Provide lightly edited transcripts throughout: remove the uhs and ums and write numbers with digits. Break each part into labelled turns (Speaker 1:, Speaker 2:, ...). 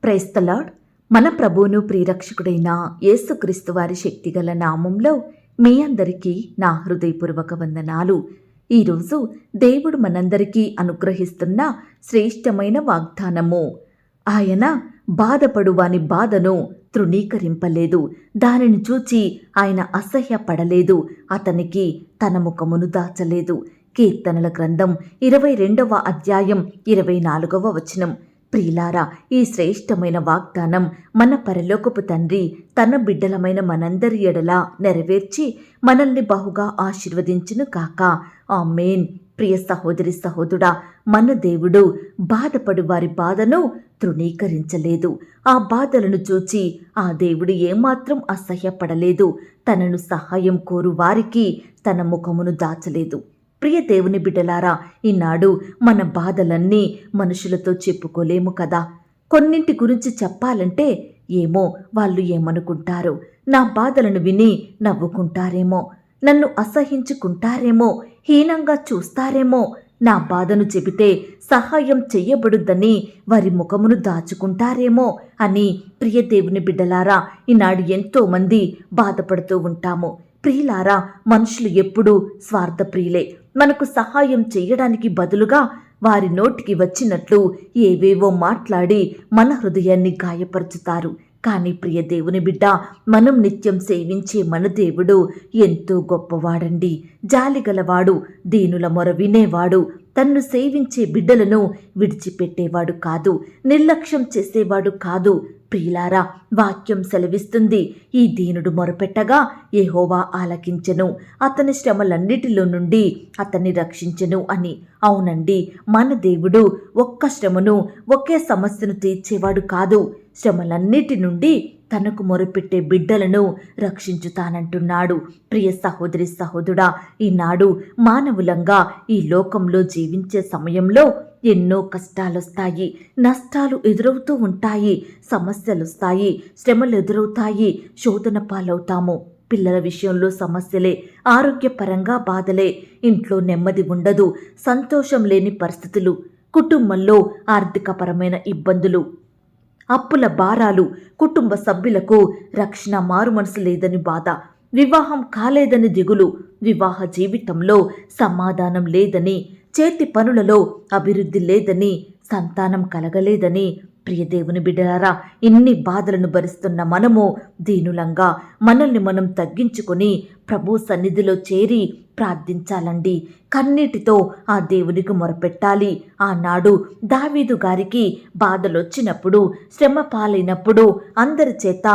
Speaker 1: Praise the lord. మన ప్రభువును ప్రియరక్షకుడైన యేసుక్రీస్తు వారి శక్తిగల నామంలో మీ అందరికీ నా హృదయపూర్వక వందనాలు. ఈరోజు దేవుడు మనందరికీ అనుగ్రహిస్తున్న శ్రేష్టమైన వాగ్దానము. ఆయన బాధపడు వాని బాధను తృణీకరింపలేదు, దానిని చూచి ఆయన అసహ్యపడలేదు, అతనికి తన ముఖమును దాచలేదు. కీర్తనల గ్రంథం 22వ అధ్యాయం 24వ వచనం. ప్రియులారా, ఈ శ్రేష్టమైన వాగ్దానం మన పరలోకపు తండ్రి తన బిడ్డలమైన మనందరి ఎడల నెరవేర్చి మనల్ని బహుగా ఆశీర్వదించును కాక. ఆమేన్. ప్రియ సహోదరి సహోదరుడా, మన దేవుడు బాధపడు వారి బాధను తృణీకరించలేదు. ఆ బాధలను చూచి ఆ దేవుడు ఏమాత్రం అసహ్యపడలేదు. తనను సహాయం కోరు వారికి తన ముఖమును దాచలేదు. ప్రియ దేవుని బిడ్డలారా, ఈనాడు మన బాధలన్నీ మనుషులతో చెప్పుకోలేము కదా. కొన్నింటి గురించి చెప్పాలంటే ఏమో వాళ్ళు ఏమనుకుంటారో, నా బాధలను విని నవ్వుకుంటారేమో, నన్ను అసహించుకుంటారేమో, హీనంగా చూస్తారేమో, నా బాధను చెబితే సహాయం చెయ్యబడుద్దని వారి ముఖమును దాచుకుంటారేమో అని ప్రియ దేవుని బిడ్డలారా, ఈనాడు ఎంతో మంది బాధపడుతూ ఉంటాము. ప్రియులారా, మనుషులు ఎప్పుడూ స్వార్థప్రియులే. మనకు సహాయం చెయ్యడానికి బదులుగా వారి నోటికి వచ్చినట్లు ఏవేవో మాట్లాడి మన హృదయాన్ని గాయపరుచుతారు. కానీ ప్రియ దేవుని బిడ్డ, మనం నిత్యం సేవించే మన దేవుడు ఎంతో గొప్పవాడండి. జాలిగలవాడు, దీనుల మొర వినేవాడు, తన్ను సేవించే బిడ్డలను విడిచిపెట్టేవాడు కాదు, నిర్లక్ష్యం చేసేవాడు కాదు. ప్రియులారా, వాక్యం సెలవిస్తుంది, ఈ దీనుడు మొరపెట్టగా యెహోవా ఆలకించెను, అతని శ్రమలన్నిటిలో నుండి అతన్ని రక్షించెను అని. అవునండి, మన దేవుడు ఒక్క శ్రమను, ఒకే సమస్యను తీర్చేవాడు కాదు. శ్రమలన్నిటి నుండి తనకు మొరపెట్టే బిడ్డలను రక్షించుతానంటున్నాడు. ప్రియ సహోదరి సహోదరుడా, ఈనాడు మానవులంగా ఈ లోకంలో జీవించే సమయంలో ఎన్నో కష్టాలొస్తాయి, నష్టాలు ఎదురవుతూ ఉంటాయి, సమస్యలొస్తాయి, శ్రమలు ఎదురవుతాయి, శోధన పాలవుతాము. పిల్లల విషయంలో సమస్యలే, ఆరోగ్యపరంగా బాధలే, ఇంట్లో నెమ్మది ఉండదు, సంతోషం లేని పరిస్థితులు, కుటుంబంలో ఆర్థికపరమైన ఇబ్బందులు, అప్పుల భారాలు, కుటుంబ సభ్యులకు రక్షణ మారుమనసు లేదని బాధ, వివాహం కాలేదని దిగులు, వివాహ జీవితంలో సమాధానం లేదని, చేతి పనులలో అభివృద్ధి లేదని, సంతానం కలగలేదని. ప్రియ దేవుని బిడ్డలారా, ఇన్ని బాధలను భరిస్తున్న మనము దీనులంగా మనల్ని మనం తగ్గించుకొని ప్రభు సన్నిధిలో చేరి ప్రార్థించాలండి. కన్నీటితో ఆ దేవునికి మొరపెట్టాలి. ఆనాడు దావీదు గారికి బాధలొచ్చినప్పుడు, శ్రమ పాలైనప్పుడు, అందరి చేత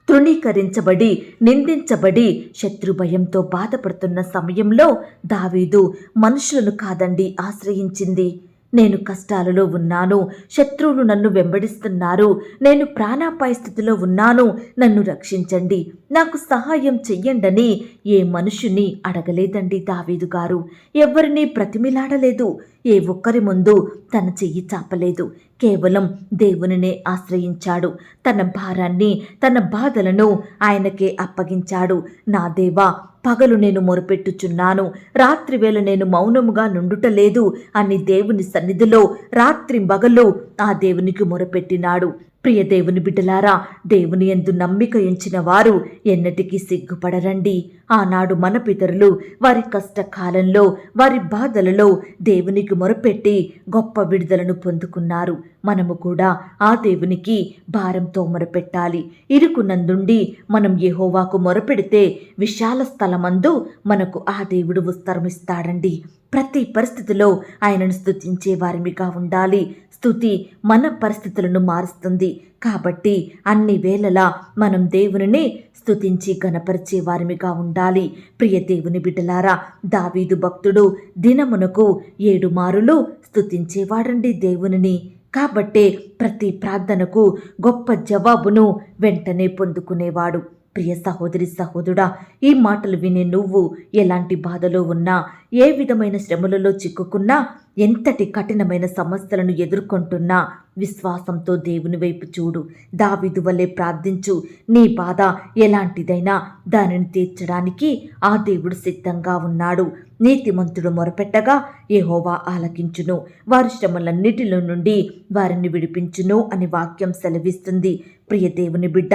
Speaker 1: తృణీకరించబడి, నిందించబడి, శత్రుభయంతో బాధపడుతున్న సమయంలో దావీదు మనుషులను కాదండి ఆశ్రయించింది. నేను కష్టాలలో ఉన్నాను, శత్రువులు నన్ను వెంబడిస్తున్నారు, నేను ప్రాణాపాయ స్థితిలో ఉన్నాను, నన్ను రక్షించండి, నాకు సహాయం చెయ్యండని ఏ మనుషుని అడగలేదండి దావీదు గారు. ఎవరిని ప్రతిమిలాడలేదు, ఏ ఒక్కరి ముందు తన చెయ్యి చాపలేదు. కేవలం దేవునినే ఆశ్రయించాడు. తన భారాన్ని, తన బాధలను ఆయనకే అప్పగించాడు. నా దేవా, పగలు నేను మొరపెట్టుచున్నాను, రాత్రివేళ నేను మౌనముగా నుండుటలేదు అని దేవుని సన్నిధిలో రాత్రింబగళ్ళు ఆ దేవునికి మొరపెట్టినాడు. ప్రియ దేవుని బిడ్డలారా, దేవుని యందు నమ్మిక ఉంచిన వారు ఎన్నటికీ సిగ్గుపడరండి. ఆనాడు మన పితరులు వారి కష్టకాలంలో, వారి బాధలలో దేవునికి మొరపెట్టి గొప్ప విడుదలను పొందుకున్నారు. మనము కూడా ఆ దేవునికి భారంతో మొరపెట్టాలి. ఇరుకునందుండి మనం యెహోవాకు మొరపెడితే విశాల స్థలమందు మనకు ఆ దేవుడు విస్తరమిస్తాడండి. ప్రతి పరిస్థితిలో ఆయనను స్తుతించే వారిమిగా ఉండాలి. స్తుతి మన పరిస్థితులను మారుస్తుంది. కాబట్టి అన్ని వేళలా మనం దేవునిని స్తుతించి గణపరిచే వారిమిగా ఉండాలి. ప్రియ దేవుని బిడ్డలారా, దావీదు భక్తుడు దినమునకు 7 మారులు స్తుతించేవాడండి దేవునిని. కాబట్టే ప్రతి ప్రార్థనకు గొప్ప జవాబును వెంటనే పొందుకునేవాడు. ప్రియ సహోదరి సహోదరుడా, ఈ మాటలు వినే నువ్వు ఎలాంటి బాధలో ఉన్నా, ఏ విధమైన శ్రమలలో చిక్కుకున్నా, ఎంతటి కఠినమైన సమస్యలను ఎదుర్కొంటున్నా విశ్వాసంతో దేవుని వైపు చూడు. దావీదు వలె ప్రార్థించు. నీ బాధ ఎలాంటిదైనా దానిని తీర్చడానికి ఆ దేవుడు సిద్ధంగా ఉన్నాడు. నీతిమంతుడు మొరపెట్టగా యెహోవా ఆలకించును, వారి శ్రమలన్నిటిలో నుండి వారిని విడిపించును అని వాక్యం సెలవిస్తుంది. ప్రియ దేవుని బిడ్డ,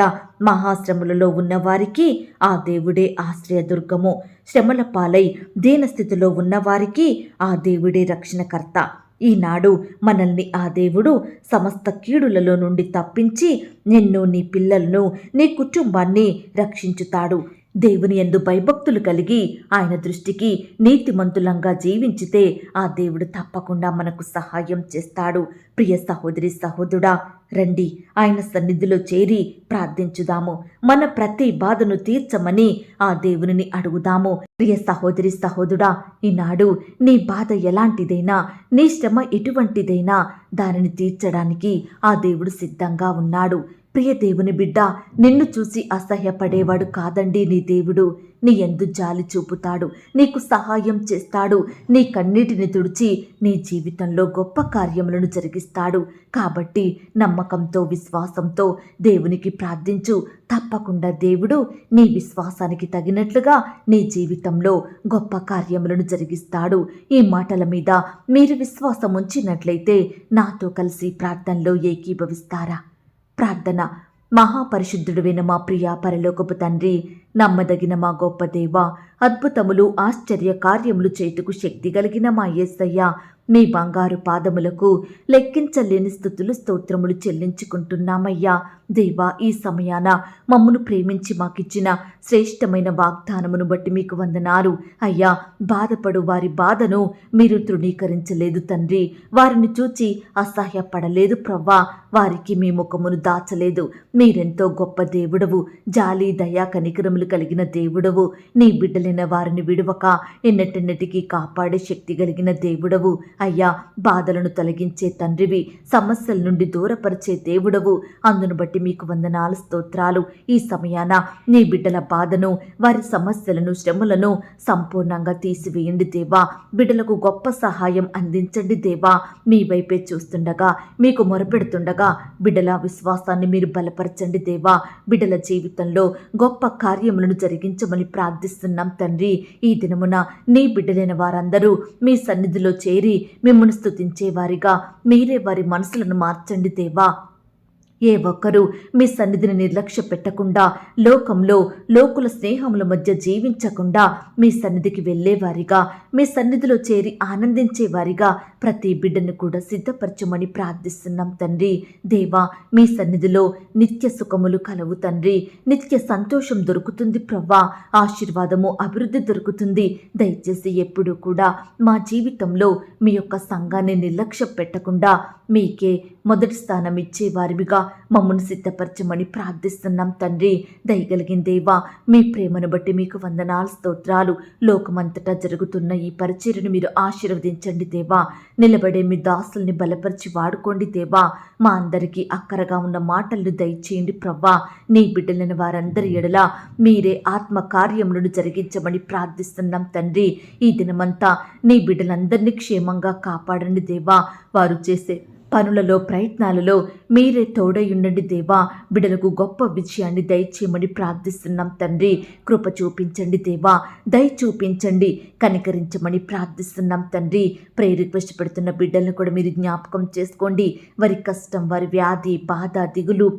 Speaker 1: మహాశ్రమలలో ఉన్న వారికి ఆ దేవుడే ఆశ్రయదుర్గము. శ్రమల పాలై దీనస్థితిలో ఉన్నవారికి ఆ దేవుడే రక్షణకర్త. ఈనాడు మనల్ని ఆ దేవుడు సమస్త కీడులలో నుండి తప్పించి నిన్ను, నీ పిల్లలను, నీ కుటుంబాన్ని రక్షించుతాడు. దేవుని యందు భయభక్తులు కలిగి ఆయన దృష్టికి నీతిమంతులంగా జీవించితే ఆ దేవుడు తప్పకుండా మనకు సహాయం చేస్తాడు. ప్రియ సహోదరి సహోదరుడా, రండి ఆయన సన్నిధిలో చేరి ప్రార్థించుదాము. మన ప్రతి బాధను తీర్చమని ఆ దేవునిని అడుగుదాము. ప్రియ సహోదరి సహోదరుడా, ఈనాడు నీ బాధ ఎలాంటిదైనా, నీ శ్రమ ఎటువంటిదైనా దానిని తీర్చడానికి ఆ దేవుడు సిద్ధంగా ఉన్నాడు. ప్రియ దేవుని బిడ్డ, నిన్ను చూసి అసహ్యపడేవాడు కాదండి నీ దేవుడు. నీ యందు జాలి చూపుతాడు, నీకు సహాయం చేస్తాడు, నీ కన్నీటిని తుడిచి నీ జీవితంలో గొప్ప కార్యములను జరిగిస్తాడు. కాబట్టి నమ్మకంతో, విశ్వాసంతో దేవునికి ప్రార్థించు. తప్పకుండా దేవుడు నీ విశ్వాసానికి తగినట్లుగా నీ జీవితంలో గొప్ప కార్యములను జరిగిస్తాడు. ఈ మాటల మీద మీరు విశ్వాసం ఉంచినట్లయితే నాతో కలిసి ప్రార్థనలో ఏకీభవిస్తారా? ప్రార్థన. మహాపరిశుద్ధుడైన మా ప్రియ పరలోకపు తండ్రి, నమ్మదగిన మా గొప్ప దేవ, అద్భుతములు ఆశ్చర్య కార్యములు చేతుకు శక్తి కలిగిన మా యేసయ్య, మీ బంగారు పాదములకు లెక్కించలేని స్తుతులు స్తోత్రములు చెల్లించుకుంటున్నామయ్యా. దేవా, ఈ సమయాన మమ్మను ప్రేమించి మాకిచ్చిన శ్రేష్టమైన వాగ్దానమును బట్టి మీకు వందనాలు అయ్యా. బాధపడు వారి బాధను మీరు తృణీకరించలేదు తండ్రి, వారిని చూచి అసహ్యపడలేదు ప్రవ్వా, వారికి మీ ముఖమును దాచలేదు. మీరెంతో గొప్ప దేవుడవు, జాలి దయా కనికరములు కలిగిన దేవుడవు. నీ బిడ్డలైన వారిని విడువక ఎన్నటెన్నటికీ కాపాడే శక్తి కలిగిన దేవుడవు అయ్యా. బాధలను తొలగించే తండ్రివి, సమస్యల నుండి దూరపరిచే దేవుడవు. అందును బట్టి మీకు వందనాలు, స్తోత్రాలు. ఈ సమయాన నీ బిడ్డల బాధను, వారి సమస్యలను, శ్రమలను సంపూర్ణంగా తీసివేయండి దేవా. బిడ్డలకు గొప్ప సహాయం అందించండి దేవా. మీ వైపే చూస్తుండగా, మీకు మొరపెడుతుండగా బిడ్డల విశ్వాసాన్ని మీరు బలపరచండి దేవా. బిడ్డల జీవితంలో గొప్ప కార్యములను జరిగించమని ప్రార్థిస్తున్నాం తండ్రి. ఈ దినమున నీ బిడ్డలైన వారందరూ మీ సన్నిధిలో చేరి మిమ్మల్ని స్తుతించే వారిగా మీరే వారి మనసులను మార్చండి దేవా. ఏ ఒక్కరూ మీ సన్నిధిని నిర్లక్ష్య పెట్టకుండా, లోకంలో లోకుల స్నేహముల మధ్య జీవించకుండా మీ సన్నిధికి వెళ్ళేవారిగా, మీ సన్నిధిలో చేరి ఆనందించేవారిగా ప్రతి బిడ్డను కూడా సిద్ధపరచమని ప్రార్థిస్తున్నాం తండ్రి. దేవా, మీ సన్నిధిలో నిత్య సుఖములు కలవు తండ్రి, నిత్య సంతోషం దొరుకుతుంది ప్రవ్వా, ఆశీర్వాదము, అభివృద్ధి దొరుకుతుంది. దయచేసి ఎప్పుడూ కూడా మా జీవితంలో మీ యొక్క సంఘాన్ని నిర్లక్ష్య పెట్టకుండా మీకే మొదటి స్థానం ఇచ్చేవారిగా మమ్మల్ని సిద్ధపరచమని ప్రార్థిస్తున్నాం తండ్రి. దయగలిగిన దేవా, మీ ప్రేమను బట్టి మీకు వందనాలు, స్తోత్రాలు. లోకమంతటా జరుగుతున్న ఈ పరిచర్యను మీరు ఆశీర్వదించండి దేవా. నిలబడే మీ దాసుల్ని బలపరిచి వాడుకోండి దేవా. మా అందరికీ అక్కరగా ఉన్న మాటలను దయచేయండి ప్రవ్వా. నీ బిడ్డలైన వారందరి ఎడల మీరే ఆత్మ కార్యములను జరిగించమని ప్రార్థిస్తున్నాం తండ్రి. ఈ దినమంతా నీ బిడ్డలందరినీ క్షేమంగా కాపాడండి దేవా. వారు చేసే పనులలో, ప్రయత్నాలలో మీరే తోడై ఉండండి దేవా. బిడ్డలకు గొప్ప విజయాన్ని దయచేయమని ప్రార్థిస్తున్నాం తండ్రి. కృప చూపించండి దేవా, దయ చూపించండి, కనికరించమని ప్రార్థిస్తున్నాం తండ్రి. ప్రేయర్ రిక్వెస్ట్ పెడుతున్న బిడ్డలను కూడా మీరు జ్ఞాపకం చేసుకోండి. వారి కష్టం, వారి వ్యాధి, బాధ, దిగులు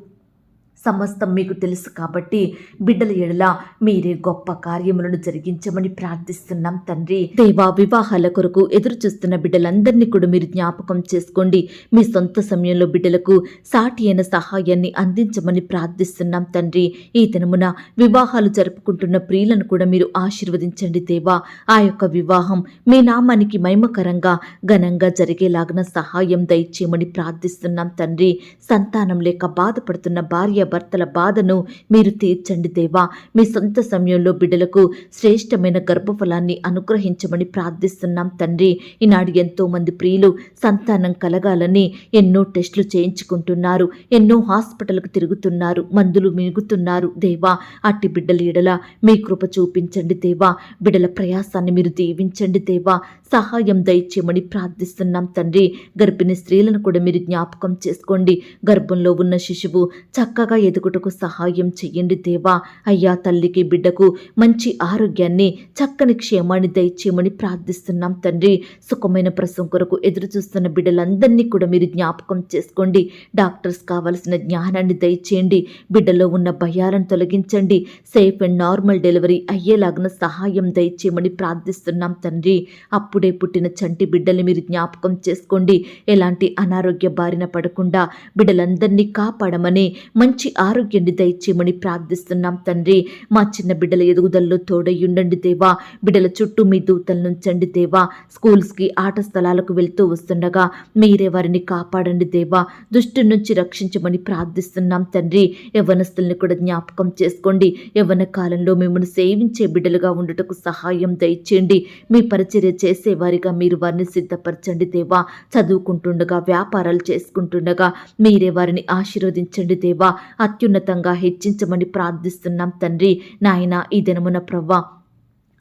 Speaker 1: సమస్తం మీకు తెలుసు కాబట్టి బిడ్డల ఎడల మీరే గొప్ప కార్యములను జరిగించమని ప్రార్థిస్తున్నాం తండ్రి. దేవా, వివాహాల కొరకు ఎదురు చూస్తున్న బిడ్డలందరినీ కూడా మీరు జ్ఞాపకం చేసుకోండి. మీ సొంత సమయంలో బిడ్డలకు సాటి అయిన సహాయాన్ని అందించమని ప్రార్థిస్తున్నాం తండ్రి. ఈ దినమున వివాహాలు జరుపుకుంటున్న ప్రియులను కూడా మీరు ఆశీర్వదించండి దేవా. ఆ యొక్క వివాహం మీ నామానికి మహిమకరంగా ఘనంగా జరిగేలాగిన సహాయం దయచేయమని ప్రార్థిస్తున్నాం తండ్రి. సంతానం లేక బాధపడుతున్న భార్య భర్తల బాధను మీరు తీర్చండి దేవా. మీ సొంత సమయంలో బిడ్డలకు శ్రేష్టమైన గర్భఫలాన్ని అనుగ్రహించమని ప్రార్థిస్తున్నాం తండ్రి. ఈనాడు ఎంతో మంది ప్రియులు సంతానం కలగాలని ఎన్నో టెస్టులు చేయించుకుంటున్నారు, ఎన్నో హాస్పిటల్కు తిరుగుతున్నారు, మందులు మిగుతున్నారు దేవా. అట్టి బిడ్డల ఎడల మీ కృప చూపించండి దేవా. బిడ్డల ప్రయాసాన్ని మీరు దీవించండి దేవా. సహాయం దయచేయమని ప్రార్థిస్తున్నాం తండ్రి. గర్భిణీ స్త్రీలను కూడా మీరు జ్ఞాపకం చేసుకోండి. గర్భంలో ఉన్న శిశువు చక్కగా త్వరగా ఎదుగుటకు సహాయం చెయ్యండి దేవా. అయ్యా తల్లికి బిడ్డకు మంచి ఆరోగ్యాన్ని చక్కని క్షేమాన్ని దయచేయమని ప్రార్థిస్తున్నాం తండ్రి. సుఖమైన ప్రసవం కొరకు ఎదురు చూస్తున్న బిడ్డలందరినీ కూడా మీరు జ్ఞాపకం చేసుకోండి. డాక్టర్స్ కావలసిన జ్ఞానాన్ని దయచేయండి. బిడ్డలో ఉన్న భయాలను తొలగించండి. సేఫ్ అండ్ నార్మల్ డెలివరీ అయ్యేలాగిన సహాయం దయచేయమని ప్రార్థిస్తున్నాం తండ్రి. అప్పుడే పుట్టిన చంటి బిడ్డల్ని మీరు జ్ఞాపకం చేసుకోండి. ఎలాంటి అనారోగ్య బారిన పడకుండా బిడ్డలందరినీ కాపాడమని మంచి ఆరోగ్యాన్ని దయచేయమని ప్రార్థిస్తున్నాం తండ్రి. మా చిన్న బిడ్డల ఎదుగుదలలో తోడయ్యుండండి దేవా. బిడ్డల చుట్టూ మీ దూతలను ఉంచండి దేవా. స్కూల్స్కి ఆట స్థలాలకు వెళ్తూ వస్తుండగా మీరే వారిని కాపాడండి దేవా. దుష్టు నుంచి రక్షించమని ప్రార్థిస్తున్నాం తండ్రి. యవ్వనస్తుల్ని కూడా జ్ఞాపకం చేసుకోండి. యవ్వన కాలంలో మిమ్మల్ని సేవించే బిడ్డలుగా ఉండుటకు సహాయం దయచేయండి. మీ పరిచర్య చేసేవారిగా మీరు వారిని సిద్ధపరచండి దేవా. చదువుకుంటుండగా వ్యాపారాలు చేసుకుంటుండగా మీరే వారిని ఆశీర్వదించండి దేవా. అత్యున్నతంగా హెచ్చించమని ప్రార్థిస్తున్నాం తండ్రి. నాయనా ఈ దినమున ప్రవ్వా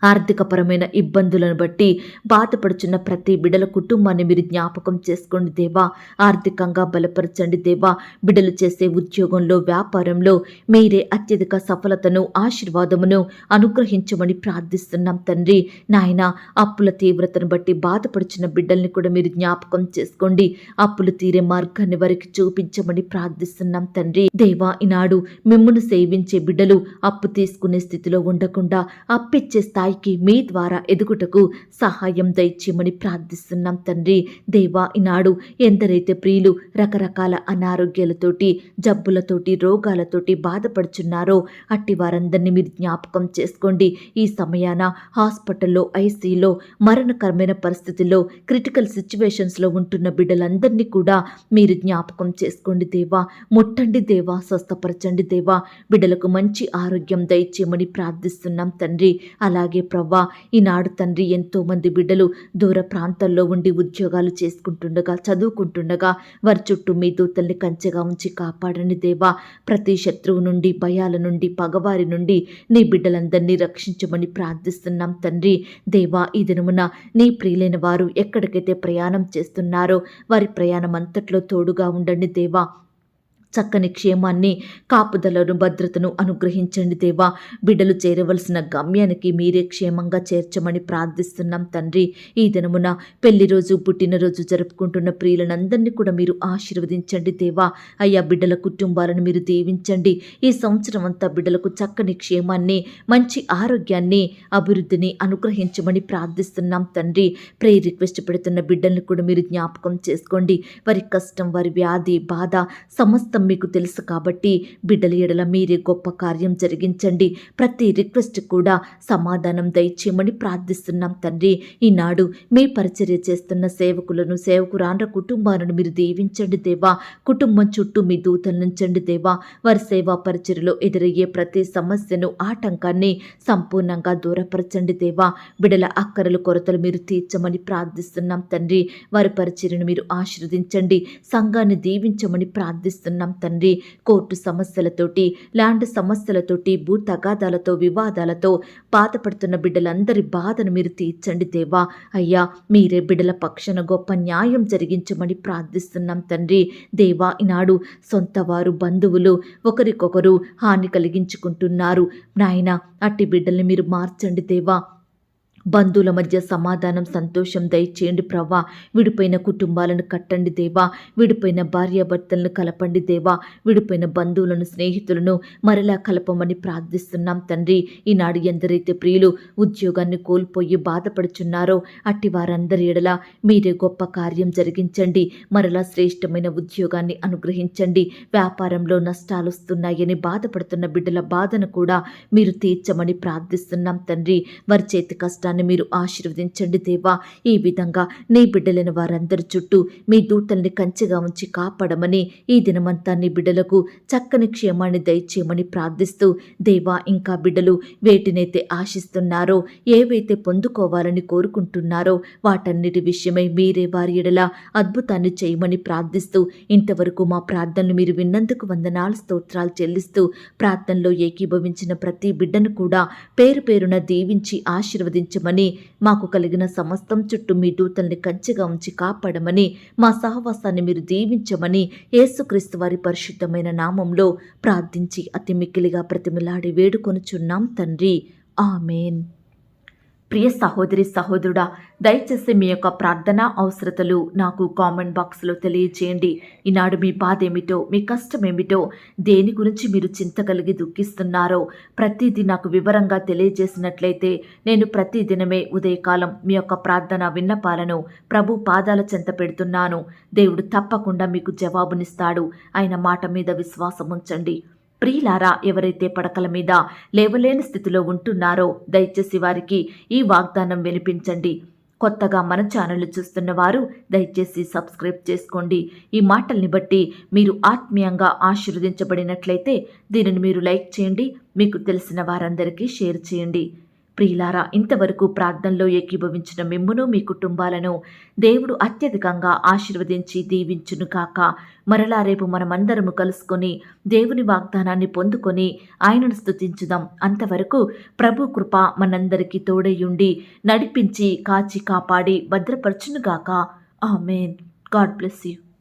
Speaker 1: ఆర్థికపరమైన ఇబ్బందులను బట్టి బాధపడుచున్న ప్రతి బిడ్డల కుటుంబాన్ని మీరు జ్ఞాపకం చేసుకోండి దేవా. ఆర్థికంగా బలపరచండి దేవా. బిడ్డలు చేసే ఉద్యోగంలో వ్యాపారంలో మీరే అత్యధిక సఫలతను ఆశీర్వాదమును అనుగ్రహించమని ప్రార్థిస్తున్నాం తండ్రి. నాయన అప్పుల తీవ్రతను బట్టి బాధపడుచున్న బిడ్డల్ని కూడా మీరు జ్ఞాపకం చేసుకోండి. అప్పులు తీరే మార్గాన్ని వారికి చూపించమని ప్రార్థిస్తున్నాం తండ్రి. దేవా ఈనాడు మిమ్మును సేవించే బిడ్డలు అప్పు తీసుకునే స్థితిలో ఉండకుండా అప్పిచ్చే స్థాయి మీ ద్వారా ఎదుగుటకు సహాయం దయచేయమని ప్రార్థిస్తున్నాం తండ్రి. దేవా ఈనాడు ఎందరైతే ప్రియులు రకరకాల అనారోగ్యాలతోటి జబ్బులతోటి రోగాలతోటి బాధపడుచున్నారో అట్టి వారందరినీ మీరు జ్ఞాపకం చేసుకోండి. ఈ సమయాన హాస్పిటల్లో ఐసీలో మరణకరమైన పరిస్థితుల్లో క్రిటికల్ సిచ్యువేషన్స్లో ఉంటున్న బిడ్డలందరినీ కూడా మీరు జ్ఞాపకం చేసుకోండి దేవా. ముట్టండి దేవా, స్వస్థపరచండి దేవా. బిడ్డలకు మంచి ఆరోగ్యం దయచేయమని ప్రార్థిస్తున్నాం తండ్రి. అలాగే ప్రవ్వా ఈనాడు తండ్రి ఎంతో మంది బిడ్డలు దూర ప్రాంతాల్లో ఉండి ఉద్యోగాలు చేసుకుంటుండగా చదువుకుంటుండగా వారి చుట్టూ మీ దూతల్ని కంచెగా ఉంచి కాపాడండి దేవా. ప్రతి శత్రువు నుండి భయాల నుండి పగవారి నుండి నీ బిడ్డలందరినీ రక్షించమని ప్రార్థిస్తున్నాం తండ్రి. దేవా ఈ దినమున నీ ప్రియులైన వారు ఎక్కడికైతే ప్రయాణం చేస్తున్నారో వారి ప్రయాణం అంతట్లో తోడుగా ఉండండి దేవా. చక్కని క్షేమాన్ని కాపుదలను భద్రతను అనుగ్రహించండి దేవా. బిడ్డలు చేరవలసిన గమ్యానికి మీరే క్షేమంగా చేర్చమని ప్రార్థిస్తున్నాం తండ్రి. ఈ దినమున పెళ్లి రోజు పుట్టినరోజు జరుపుకుంటున్న ప్రియులనందరినీ కూడా మీరు ఆశీర్వదించండి దేవా. అయ్యా బిడ్డల కుటుంబాలను మీరు దీవించండి. ఈ సంవత్సరం అంతా బిడ్డలకు చక్కని క్షేమాన్ని మంచి ఆరోగ్యాన్ని అభివృద్ధిని అనుగ్రహించమని ప్రార్థిస్తున్నాం తండ్రి. ప్రేయర్ రిక్వెస్ట్ పెడుతున్న బిడ్డలను కూడా మీరు జ్ఞాపకం చేసుకోండి. వారి కష్టం వారి వ్యాధి బాధ సమస్త మీకు తెలుసు కాబట్టి బిడ్డల ఎడల మీరే గొప్ప కార్యం జరిగించండి. ప్రతి రిక్వెస్ట్ కూడా సమాధానం దయచేయమని ప్రార్థిస్తున్నాం తండ్రి. ఈనాడు మీ పరిచర్య చేస్తున్న సేవకులను సేవకురాండ్ర కుటుంబాలను మీరు దీవించండి దేవా. కుటుంబం చుట్టూ మీ దూతలను ఉంచండి దేవా. వారి సేవా పరిచర్యలో ఎదురయ్యే ప్రతి సమస్యను ఆటంకాన్ని సంపూర్ణంగా దూరపరచండి దేవా. బిడ్డల అక్కరలు కొరతలు మీరు తీర్చమని ప్రార్థిస్తున్నాం తండ్రి. వారి పరిచర్యను మీరు ఆశీర్వదించండి. సంఘాన్ని దీవించమని ప్రార్థిస్తున్నాం తండ్రి. కోర్టు సమస్యలతోటి ల్యాండ్ సమస్యలతోటి భూ తగాదాలతో వివాదాలతో బాధపడుతున్న బిడ్డలందరి బాధను మీరు తీర్చండి దేవా. అయ్యా మీరే బిడ్డల పక్షాన గొప్ప న్యాయం జరిగించమని ప్రార్థిస్తున్నాం తండ్రి. దేవా ఈనాడు సొంత వారు బంధువులు ఒకరికొకరు హాని కలిగించుకుంటున్నారు నాయన. అట్టి బిడ్డల్ని మీరు మార్చండి దేవా. బంధువుల మధ్య సమాధానం సంతోషం దయచేయండి ప్రవ్వా. విడిపోయిన కుటుంబాలను కట్టండి దేవా. విడిపోయిన భార్యాభర్తలను కలపండి దేవా. విడిపోయిన బంధువులను స్నేహితులను మరలా కలపమని ప్రార్థిస్తున్నాం తండ్రి. ఈనాడు ఎందరైతే ప్రియులు ఉద్యోగాన్ని కోల్పోయి బాధపడుచున్నారో అట్టి వారందరి ఎడల మీరే గొప్ప కార్యం జరిగించండి. మరలా శ్రేష్టమైన ఉద్యోగాన్ని అనుగ్రహించండి. వ్యాపారంలో నష్టాలు వస్తున్నాయని బాధపడుతున్న బిడ్డల బాధను కూడా మీరు తీర్చమని ప్రార్థిస్తున్నాం తండ్రి. వారి చేతి కష్టాన్ని మీరు ఆశీర్వదించండి దేవా. ఈ విధంగా నీ బిడ్డలైన వారందరి చుట్టూ మీ దూతల్ని కంచెగా ఉంచి కాపాడమని ఈ దినమంతా నీ బిడ్డలకు చక్కని క్షేమాన్ని దయచేయమని ప్రార్థిస్తూ దేవా ఇంకా బిడ్డలు వేటినైతే ఆశిస్తున్నారో ఏవైతే పొందుకోవాలని కోరుకుంటున్నారో వాటన్నిటి విషయమై మీరే వారి ఎడల అద్భుతాన్ని చేయమని ప్రార్థిస్తూ ఇంతవరకు మా ప్రార్థనలు మీరు విన్నందుకు వందనాలు స్తోత్రాలు చెల్లిస్తూ ప్రార్థనలో ఏకీభవించిన ప్రతి బిడ్డను కూడా పేరు పేరున దీవించి ఆశీర్వదించమని నడిపించమని, మాకు కలిగిన సమస్తం చుట్టూ మీ దూతల్ని కంచెగా ఉంచి కాపాడమని, మా సహవాసాన్ని మీరు దీవించమని యేసుక్రీస్తు వారి పరిశుద్ధమైన నామంలో ప్రార్థించి అతి మిక్కిలిగా ప్రతిమిలాడి వేడుకొనుచున్నాం తండ్రి. ఆమేన్. ప్రియ సహోదరి సహోదరుడా, దయచేసి మీ యొక్క ప్రార్థన అవసరతలు నాకు కామెంట్ బాక్స్లో తెలియచేయండి. ఈనాడు మీ బాధ ఏమిటో, మీ కష్టం ఏమిటో, దేని గురించి మీరు చింత కలిగి దుఃఖిస్తున్నారో ప్రతిదీ నాకు వివరంగా తెలియజేసినట్లయితే నేను ప్రతిదినమే ఉదయకాలం మీ యొక్క ప్రార్థన విన్నపాలను ప్రభు పాదాల చెంత పెడుతున్నాను. దేవుడు తప్పకుండా మీకు జవాబునిస్తాడు. ఆయన మాట మీద విశ్వాసం ఉంచండి. ప్రియులారా, ఎవరైతే పడకల మీద లేవలేని స్థితిలో ఉంటున్నారో దయచేసి వారికి ఈ వాగ్దానం వినిపించండి. కొత్తగా మన ఛానల్ చూస్తున్న వారు దయచేసి సబ్స్క్రైబ్ చేసుకోండి. ఈ మాటల్ని బట్టి మీరు ఆత్మీయంగా ఆశీర్వదించబడినట్లయితే దీనిని మీరు లైక్ చేయండి, మీకు తెలిసిన వారందరికీ షేర్ చేయండి. ప్రియులారా, ఇంతవరకు ప్రార్థనలో ఏకీభవించిన మిమ్మును మీ కుటుంబాలను దేవుడు అత్యధికంగా ఆశీర్వదించి దీవించును కాక. మరలా రేపు మనమందరము కలుసుకొని దేవుని వాగ్దానాన్ని పొందుకొని ఆయనను స్తుతించుదాం. అంతవరకు ప్రభు కృప మనందరికీ తోడయ్యుండి నడిపించి కాచి కాపాడి భద్రపరచునుగాక. ఆమేన్. God bless you.